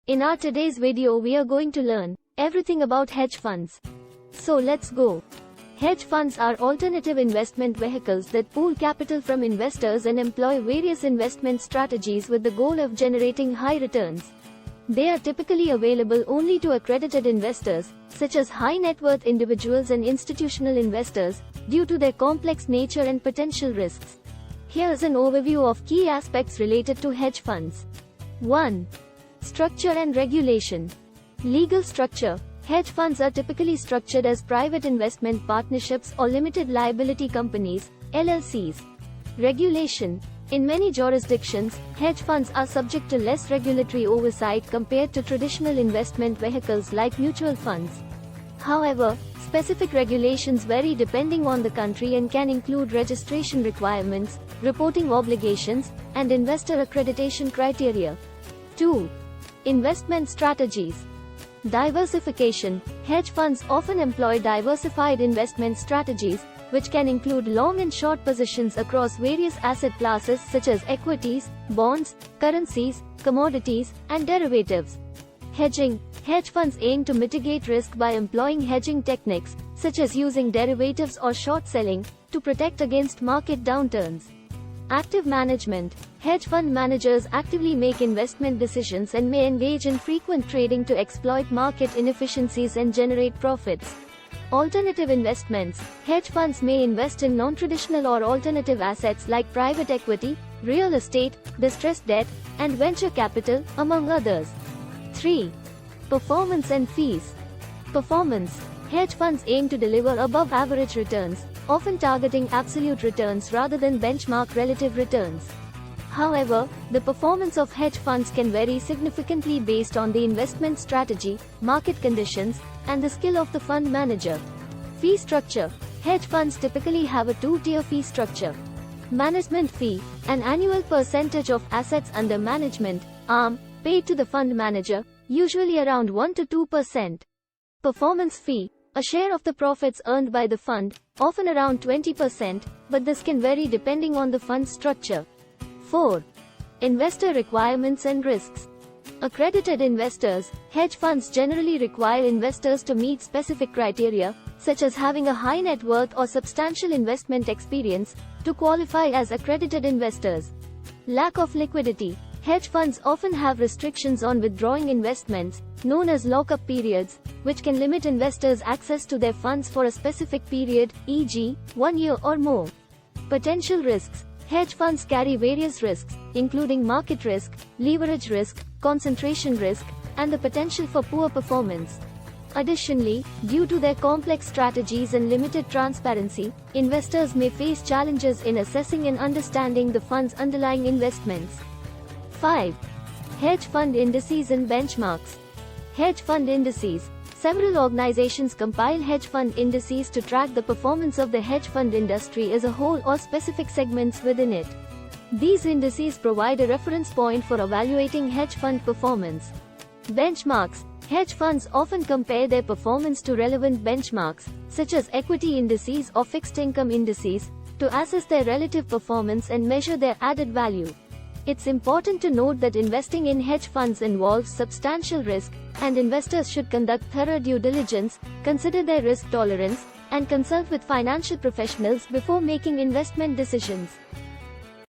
In our today's video we are going to learn everything about hedge funds. So let's go. Hedge funds are alternative investment vehicles that pool capital from investors and employ various investment strategies with the goal of generating high returns. They are typically available only to accredited investors, such as high net worth individuals and institutional investors, due to their complex nature and potential risks. Here's an overview of key aspects related to hedge funds. 1. Structure and regulation. Legal structure. Hedge funds are typically structured as private investment partnerships or limited liability companies, LLCs. Regulation. In many jurisdictions, hedge funds are subject to less regulatory oversight compared to traditional investment vehicles like mutual funds. However, specific regulations vary depending on the country and can include registration requirements, reporting obligations, and investor accreditation criteria. 2. Investment strategies. Diversification. Hedge funds often employ diversified investment strategies, which can include long and short positions across various asset classes such as equities, bonds, currencies, commodities, and derivatives. Hedging. Hedge funds aim to mitigate risk by employing hedging techniques, such as using derivatives or short selling, to protect against market downturns. Active management. Hedge fund managers actively make investment decisions and may engage in frequent trading to exploit market inefficiencies and generate profits. Alternative investments. Hedge funds may invest in non-traditional or alternative assets like private equity, real estate, distressed debt, and venture capital, among others. 3. Performance and fees. Performance. Hedge funds aim to deliver above-average returns, often targeting absolute returns rather than benchmark relative returns. However, the performance of hedge funds can vary significantly based on the investment strategy, market conditions, and the skill of the fund manager. Fee structure. Hedge funds typically have a two-tier fee structure. Management fee, an annual percentage of assets under management, AUM, paid to the fund manager, usually around 1 to 2%. Performance fee, a share of the profits earned by the fund, often around 20%, but this can vary depending on the fund's structure. 4. Investor requirements and risks. Accredited investors. Hedge funds generally require investors to meet specific criteria, such as having a high net worth or substantial investment experience, to qualify as accredited investors. Lack of liquidity. Hedge funds often have restrictions on withdrawing investments, known as lock-up periods, which can limit investors' access to their funds for a specific period, e.g., 1 year or more. Potential risks. Hedge funds carry various risks, including market risk, leverage risk, concentration risk, and the potential for poor performance. Additionally, due to their complex strategies and limited transparency, investors may face challenges in assessing and understanding the fund's underlying investments. 5. Hedge fund indices and benchmarks. Hedge fund indices. Several organizations compile hedge fund indices to track the performance of the hedge fund industry as a whole or specific segments within it. These indices provide a reference point for evaluating hedge fund performance. Benchmarks. Hedge funds often compare their performance to relevant benchmarks, such as equity indices or fixed income indices, to assess their relative performance and measure their added value. It's important to note that investing in hedge funds involves substantial risk, and investors should conduct thorough due diligence, consider their risk tolerance, and consult with financial professionals before making investment decisions.